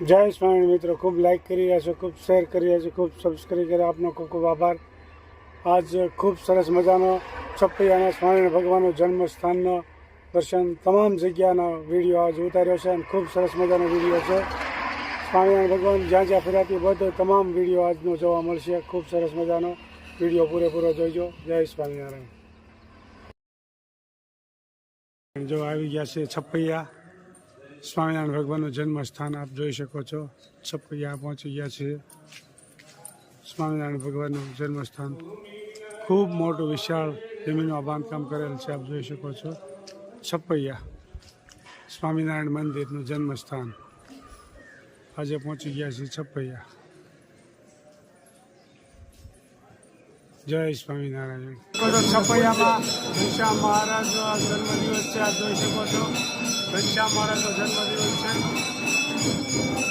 जय स्वामी मित्रों, खूब लाइक कर रहा छो, खूब शेर कर रहा छो, खूब सब्सक्राइब कर आपनो खूब खूब आभार। आज खूब सरस मजानो छपैयाना स्वामी भगवान जन्म स्थान दर्शन तमाम जग्याना वीडियो आज उतार्यो छे। खूब सरस मजानो वीडियो है। स्वामी भगवान ज्યાં જ્યાં ફર્યા બધો તમામ વીડિયો આજનો જોવા મળશે। ખૂબ સરસ મજાનો વીડિયો પૂરેપૂરો જોઈજો। જય સ્વામિનારાયણ। જો આવી ગયા છે છપૈયા સ્વામિનારાયણ ભગવાનનું જન્મસ્થાન આપ જોઈ શકો છો। છપૈયા પહોંચી ગયા છે સ્વામિનારાયણ ભગવાનનું જન્મસ્થાન। ખૂબ મોટું વિશાળ જમીનમાં બાંધકામ કરેલ છે, આપ જોઈ શકો છો। છપૈયા સ્વામિનારાયણ મંદિરનું જન્મસ્થાન આજે પહોંચી ગયા છે છપૈયા। જય સ્વામિનારાયણ। છપૈયામાં ઘનશ્યામ મહારાજનો જન્મદિવસ છે, આપ જોઈ શકો છો। ઘનશ્યામ મહારાજનો જન્મદિવસ છે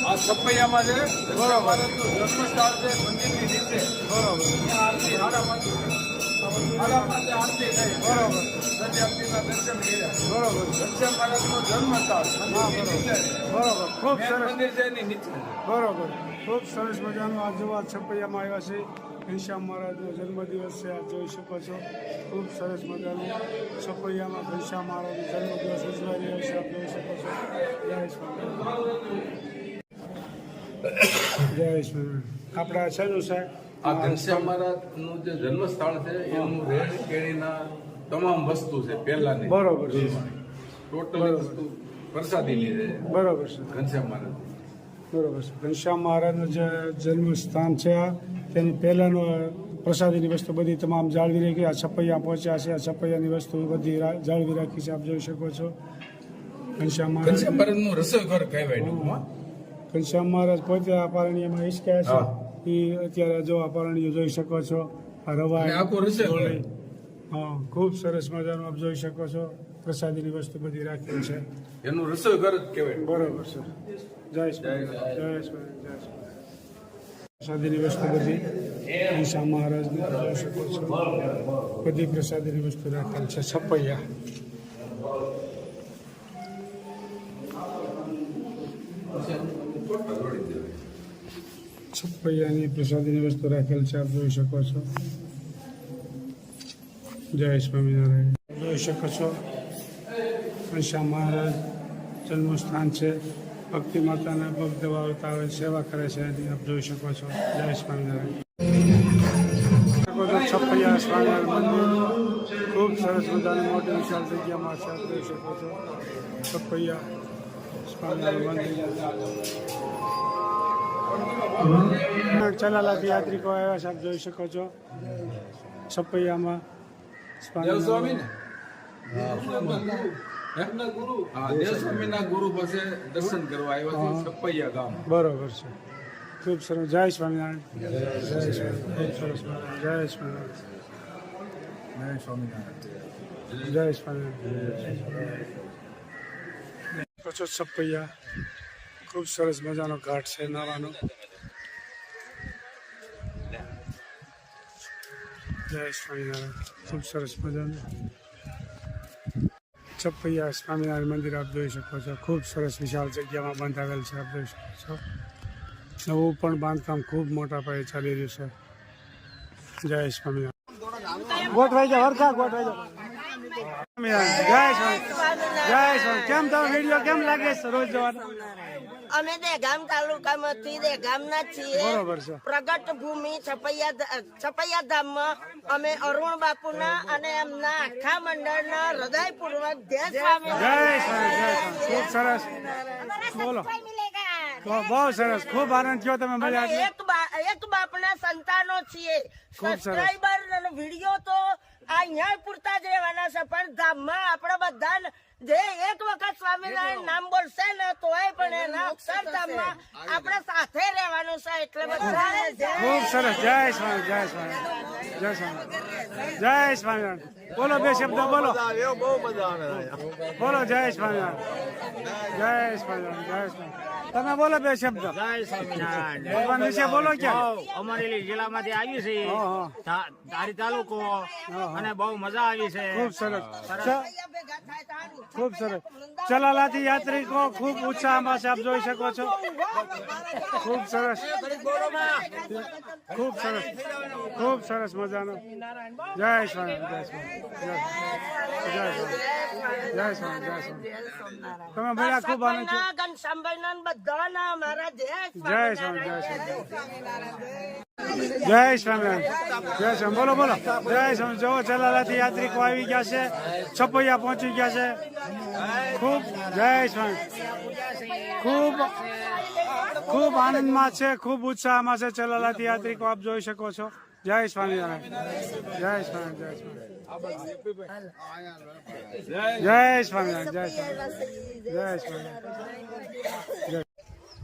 આ છપૈયામાં છે। બરોબર જન્મસ્થળ છે મંદિરની નીચે। બરોબર આરતી આરતી થઈ। બરોબર સત્યાર્થીના દર્શન કર્યા। બરોબર ઘનશ્યામ મહારાજનો જન્મસ્થળ બરોબર ખૂબ સરસ મંદિર છે એની નીચે। બરોબર ખૂબ સરસ મજાનું આ જોવા છપૈયામાં આવ્યા છે। ઘનશ્યામ મહારાજનો જન્મદિવસ છે, આપ જોઈ શકો છો। ખૂબ સરસ મજાનું છપૈયામાં ઘનશ્યામ મહારાજનો જન્મદિવસ ઉજવાઈ રહ્યો છે, આપ જોઈ શકો છો। જય સ્વામિનારાયણ। જય સ્વામિનારાયણ। આપણા શેનું છે આ ઘનશ્યામ મહારાજનું જે જન્મસ્થળ છે એનું રેડ કેળીના તમામ વસ્તુ છે પહેલાની। બરોબર છે, ટોટલી વસ્તુ પ્રસાદીની છે। બરોબર છે, ઘનશ્યામ મહારાજ બરોબર છે। ઘનશ્યામ મહારાજનું જે જન્મસ્થાન છે આ તેની પહેલાંનો પ્રસાદીની વસ્તુ બધી તમામ જાળવી રાખી। આ છપૈયા પહોંચ્યા છે, આ છપૈયાની વસ્તુ બધી જાળવી રાખી છે, આપ જોઈ શકો છો। ઘનશ્યામ મહારાજનું રસોઈ ઘર કહેવાય ટૂંકમાં। ઘનશ્યામ મહારાજ પોતે આ પારણીમાં હિંચક્યા છે, એ અત્યારે જો આ પારણીઓ જોઈ શકો છો। આ રવા આખું રસોઈ હા, ખૂબ સરસ મજાનું આપ જોઈ શકો છો। પ્રસાદીની વસ્તુ બધી રાખી છે, એનું રસોઈ ઘર જ કહેવાય। બરોબર છે। જય સ્વામી, જય સ્વામી, જય સ્વામી। પ્રસાદીની વસ્તુ બધી ઘનશ્યામ મહારાજની જોઈ શકો છો। બધી પ્રસાદીની વસ્તુ રાખેલ છે છપૈયા। છપૈયાની પ્રસાદીની વસ્તુ રાખેલ છે, આપ જોઈ શકો છો। જય સ્વામિનારાયણ। જોઈ શકો છો ઘનશ્યામ મહારાજ જન્મસ્થાન છે। ભક્તિ માતાના પગ દબાવતા આવે, સેવા કરે છે, એની આપ જોઈ શકો છો। જય સ્વામિનારાયણ। છપૈયા સ્વામિનારાયણ મંદિર ખૂબ સરસ મજાની મોટી વિશાળ જગ્યામાં છે, આપ જોઈ શકો છો। છપૈયા સ્વામિનારાયણ મંદિર ચલાલાથી યાત્રિકો આવ્યા છે, આપ જોઈ શકો છો। છપૈયામાં દેવસ્વામીના ગુરુ પાસે દર્શન કરવા આવ્યા છે છપૈયા ગામ। બરોબર છે, ખૂબ સરસ। જય સ્વામિનારાયણ। જય સ્વામિનારાયણ। ખૂબ સરસ, જય સ્વામિનારાયણ। જય સ્વામિનારાયણ। જય સ્વામિનારાયણ। છપૈયા ખૂબ સરસ મજાનો ઘાટ છે નાવાનો। જય સ્વામિનારાયણ। ખૂબ સરસ મજાનું છપૈયા સ્વામિનારાયણ મંદિર આપ જોઈ શકો છો। ખૂબ સરસ વિશાળ જગ્યામાં બંધાવેલ છે, આપ જોઈ શકો છો। નવું પણ બાંધકામ ખૂબ મોટા પાયે ચાલી રહ્યું છે। જય સ્વામિનારાયણ। ગોઠવાઈ જાઓ, હરખા ગોઠવાઈ જાઓ। જય સ્વામિનારાયણ। જય સ્વામી। કેમ તમે વિડીયો કેમ લાગે છે રોજ જવાનો? અમે ગામ તાલુકામાંથી ગામના છીએ। બરોબર છે। પ્રગટ ભૂમિ છપૈયા ધામમાં અમે અરુણ બાપુના અને એમના આખા મંડળના હૃદયપૂર્વક જય સ્વામિનારાયણ। જય સ્વામી, ખૂબ સરસ, બોલો। બહુ સરસ, ખૂબ આનંદ થયો, તમે મજા આવી? એક બાપના સંતાનો છીએ। સબસ્ક્રાઇબર અને વિડીયો તો અહીંયા પૂરતા જ રહેવાના છે, પણ ધામમાં આપણા બધા જે એક વખત સ્વામિનારાયણ નામ બોલશે ને તોય પણ એના અક્ષરધામમાં આપણે સાથે રહેવાનું છે, એટલે બધા ખૂબ સરસ। જય સ્વામી, જય સ્વામી, જય સ્વામી, જય સ્વામિનારાયણ। બોલો, બે શબ્દો બોલો, બહુ મજા આવે। બોલો। જય સ્વામિનારાયણ, જય સ્વામિનારાયણ, જય સ્વામી। તમે બોલો બે શબ્દ જય સ્વામિનારાયણ. ભગવાન વિશે બોલો ક્યાં બહુ અમરેલી જિલ્લામાંથી આવી છે હા. ધારી તાલુકો અને બહુ મજા આવી છે. ખૂબ સરસ ભેગા થાય તારું. ખૂબ સરસ ચલાલાથી યાત્રિકો ખૂબ ઉત્સાહમાં છે આપ જોઈ શકો છો ખૂબ સરસ ખૂબ સરસ ખૂબ સરસ મજાનો જય સ્વામિનારાયણ જય સ્વામિનારાયણ જય સ્વામિનારાયણ જય સ્વામિનારાયણ તમે ભણ્યા ખૂબ આનંદ છો ઘનશ્યામભાઈના ને બધાના મારા જય જય સ્વામિનારાયણ જય સ્વામિનારાયણ જય સ્વામી બોલો બોલો જય સ્વામી જો ચલાલાથી યાત્રિકો આવી ગયા છે છપૈયા પહોંચી ગયા છે ખૂબ જય સ્વામી ખૂબ ખૂબ આનંદમાં છે ખૂબ ઉત્સાહમાં છે ચલાલાથી યાત્રિકો આપ જોઈ શકો છો જય સ્વામિનારાયણ જય સ્વામિનારાયણ જય સ્વામિનારાયણ જય સ્વામિનારાયણ જય સ્વામિનારાયણ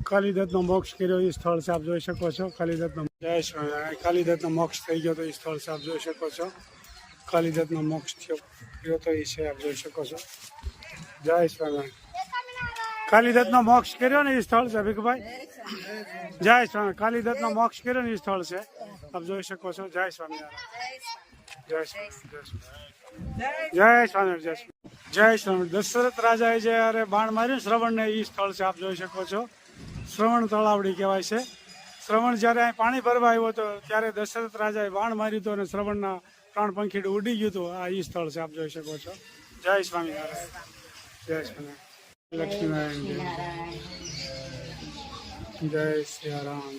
કાલિદત્તનો મોક્ષ કર્યો એ સ્થળ છે આપ જોઈ શકો છો કાલિદત્તનો જય સ્વામિનારાયણ કાલિદત્તનો મોક્ષ થઈ ગયો તો એ સ્થળ છે આપ જોઈ શકો છો કાલિદત્તનો મોક્ષ થયો તો એ છે આપ જોઈ શકો છો જય સ્વામિનારાયણ કાલિદત્તનો મોક્ષ કર્યો ને એ સ્થળ છે ભીખભાઈ જય સ્વામી કાલિદત્તનો મોક્ષ કર્યો ને એ સ્થળ છે આપ જોઈ શકો છો જય સ્વામિનારાયણ જય સ્વામિનારાયણ જય સ્વામિનારાયણ જય સ્વામી દશરથ રાજાએ જ્યારે બાણ માર્યું શ્રવણને એ સ્થળ છે આપ જોઈ શકો છો શ્રવણ તળાવડી કહેવાય છે શ્રવણ જ્યારે અહીં પાણી ભરવા આવ્યો હતો ત્યારે દશરથ રાજાએ બાણ માર્યું હતું અને શ્રવણના પ્રાણ પંખીડું ઉડી ગયું હતું આ એ સ્થળ છે આપ જોઈ શકો છો જય સ્વામિનારાયણ જય સ્વામિનારાયણ લક્ષ્મીનારાયણ જય સિયારામ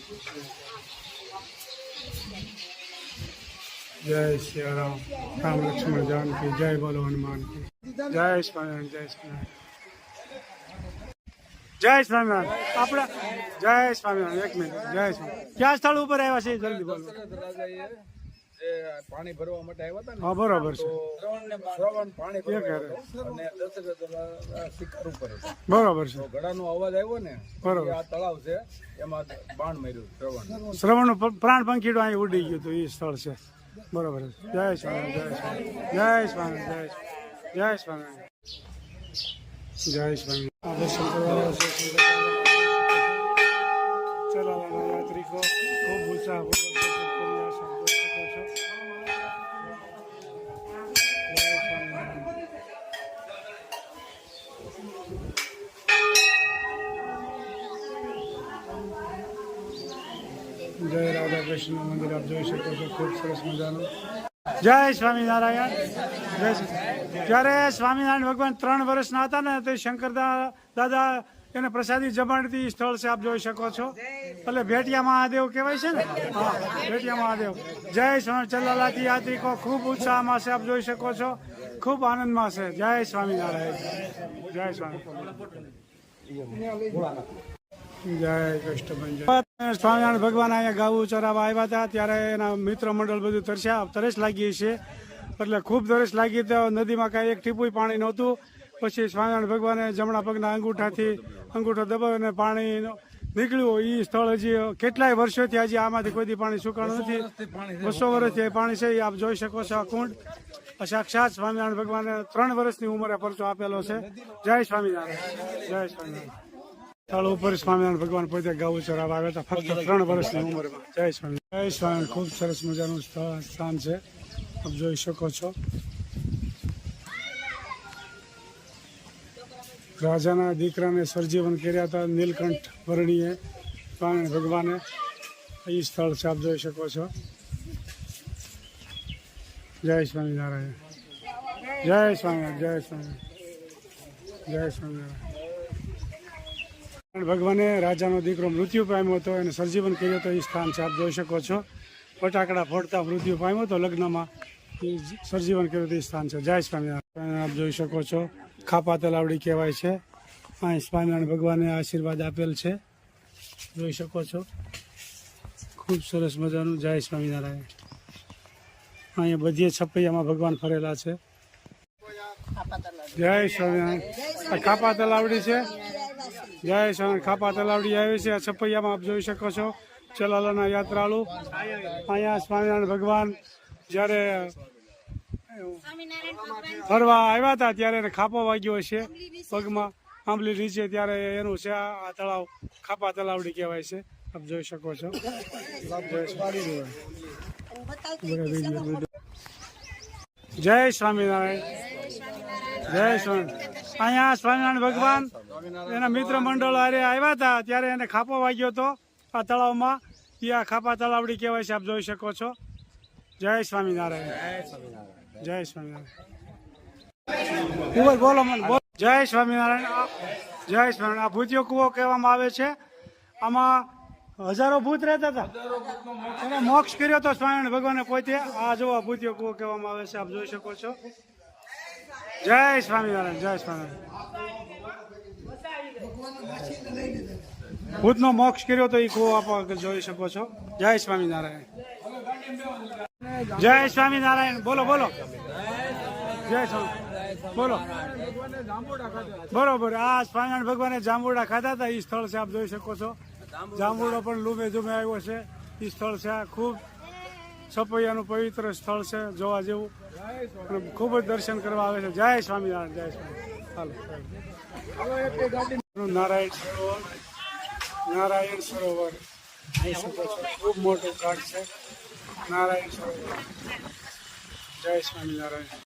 જય સિયારામ રામ લક્ષ્મણ જાનકી જય બોલો હનુમાન કી જય સ્વામિનારાયણ જય સ્વામિનારાયણ જય સ્વામિનારાયણ આપણા જય સ્વામિનારાયણ એક મિનિટ જય સ્વામિનારાયણ ક્યાં સ્થળ ઉપર આવ્યા છે જલ્દી બોલો પાણી ભરવા માટે આવ્યા હતા ને હા બરોબર છે શ્રવણ પાણી એ કરે અને દશરથ શિકાર ઉપર હતો. બરોબર છે તો ઘડાનો અવાજ આવ્યો ને બરોબર. આ તળાવ છે એમાં બાણ માર્યું શ્રવણ. શ્રવણનું પ્રાણ પંખીડું અહીં ઉડી ગયું હતું એ સ્થળ છે બરોબર છે જય સ્વામિનારાયણ જય સ્વામિનારાયણ જય સ્વામિનારાયણ જય સ્વામિનારાયણ આ દર્શન કરવા ચલાવવાના યાત્રિકો ખૂબ ઉત્સાહપૂર્વક દર્શન કરી રહ્યા છે. આપ જોઈ શકો છો. જય સ્વામિનારાયણ જય રાધા કૃષ્ણ મંદિર આપ જોઈ શકો છો ખૂબ સરસ મજાનું જય સ્વામિનારાયણ જય જ્યારે સ્વામિનારાયણ ભગવાન 3 વર્ષના હતા ને તે શંકર દાદા એને પ્રસાદી જમાડતી સ્થળ છે આપ જોઈ શકો છો એટલે ભેટિયા મહાદેવ કહેવાય છે ને હા ભેટિયા મહાદેવ જય સ્વામી ચલાલાથી યાત્રિકો ખૂબ ઉત્સાહમાં છે આપ જોઈ શકો છો ખૂબ આનંદમાં છે જય સ્વામિનારાયણ જય સ્વામી જય કૃષ્ણ સ્વામિનારાયણ ભગવાન અહીંયા ગાવું ચરાવવા આવ્યા હતા ત્યારે એના મિત્ર મંડળ બધું તરસ લાગી છે એટલે ખૂબ તરસ લાગી તો નદીમાં કાંઈ એક ટીપું પાણી નહોતું પછી સ્વામિનારાયણ ભગવાને જમણા પગના અંગૂઠો દબાવીને પાણી નીકળ્યું એ સ્થળ હજી કેટલાય વર્ષોથી હજી આમાંથી કોઈ પાણી સુકાણું નથી 200 વર્ષથી પાણી છે એ આપ જોઈ શકો છો આ કુંડ સાક્ષાત સ્વામિનારાયણ ભગવાને 3 વર્ષની ઉંમરે પરચો આપેલો છે જય સ્વામિનારાયણ જય સ્વામિનારાયણ સ્થળ ઉપર સ્વામિનારાયણ ભગવાન પોતે ગાવું ચરાવવા આવ્યા હતા ફક્ત 3 વર્ષની ઉંમરમાં જય સ્વામિનારાયણ જય સ્વામિનારાયણ ખૂબ સરસ મજાનું સ્થાન છે આપ જોઈ શકો છો રાજાના દીકરાને સરજીવન કર્યા હતા નીલકંઠ વર્ણીએ સ્વામિનારાયણ ભગવાને એ સ્થળ છે આપ જોઈ શકો છો જય સ્વામિનારાયણ જય સ્વામિનારાયણ જય સ્વામિનારાયણ જય સ્વામિનારાયણ ભગવાને રાજાનો દીકરો મૃત્યુ પામ્યો હતો એને સરજીવન કર્યો હતો એ સ્થાન છે આપ જોઈ શકો છો ફટાકડા ફોડતા મૃત્યુ પામ્યો હતો લગ્નમાં એ સરજીવન કર્યું હતું એ સ્થાન છે જય સ્વામિનારાયણ આપ જોઈ શકો છો ખાપા તલાવડી કહેવાય છે અહીં સ્વામિનારાયણ ભગવાને આશીર્વાદ આપેલ છે જોઈ શકો છો ખૂબ સરસ મજાનું જય સ્વામિનારાયણ અહીંયા બધી છપૈયામાં ભગવાન ફરેલા છે જય સ્વામિનારાયણ ખાપા તલાવડી છે જય સ્વામિનારાયણ ખાપા તલાવડી આવી છે આ છપૈયામાં આપ જોઈ શકો છો ચલાલાના યાત્રાળુ અહીંયા સ્વામિનારાયણ ભગવાન જ્યારે ફરવા આવ્યા હતા ત્યારે એને ખાપો વાગ્યો હશે પગમાં આંબલી નીચે ત્યારે એનું છે આ તળાવ ખાપા તલાવડી કહેવાય છે. આપ જોઈ શકો છો. જય સ્વામિનારાયણ. જય સ્વામિનારાયણ. અહીંયા સ્વામિનારાયણ ભગવાન એના મિત્ર મંડળ હારે આવ્યા હતા ત્યારે એને ખાપો વાગ્યો હતો આ તળાવમાં. એ આ ખાપા તલાવડી કહેવાય છે. આપ જોઈ શકો છો. જય સ્વામિનારાયણ. જય સ્વામિનારાયણ. કુંવર બોલો મને બોલો. જય સ્વામિનારાયણ. જય સ્વામિનારાયણ. આ ભૂતિયો કૂવો કહેવામાં આવે છે. આમાં હજારો ભૂત રહેતા હતા. એને મોક્ષ કર્યો હતો સ્વામિનારાયણ ભગવાને પોતે. આ જો ભૂતિયો કૂવો કહેવામાં આવે છે. આપ જોઈ શકો છો. જય સ્વામિનારાયણ. જય સ્વામિનારાયણ. ભૂતનો મોક્ષ કર્યો તો એ કૂવો આપ જોઈ શકો છો. જય સ્વામિનારાયણ. જય સ્વામિનારાયણ. બોલો બોલો. જય સ્વામિનારાયણ. બોલો. બરોબર. આ સ્વામિનારાયણ ભગવાને જાંબુડા ખાધા હતા. એ સ્થળ છે. આપ જોઈ શકો છો. જાંબુડો પણ લૂમે ધૂમે આવ્યો છે. એ સ્થળ છે. આ ખૂબ સપૈયાનું પવિત્ર સ્થળ છે. જોવા જેવું. ખૂબ જ દર્શન કરવા આવે છે. જય સ્વામિનારાયણ. જય સ્વામિનારાયણ. હાલો. નારાયણ સરોવર. નારાયણ સરોવર જોઈ શકો છો. ખૂબ મોટું ઘાટ છે. નારાયણ સરોવર. જય સ્વામિનારાયણ.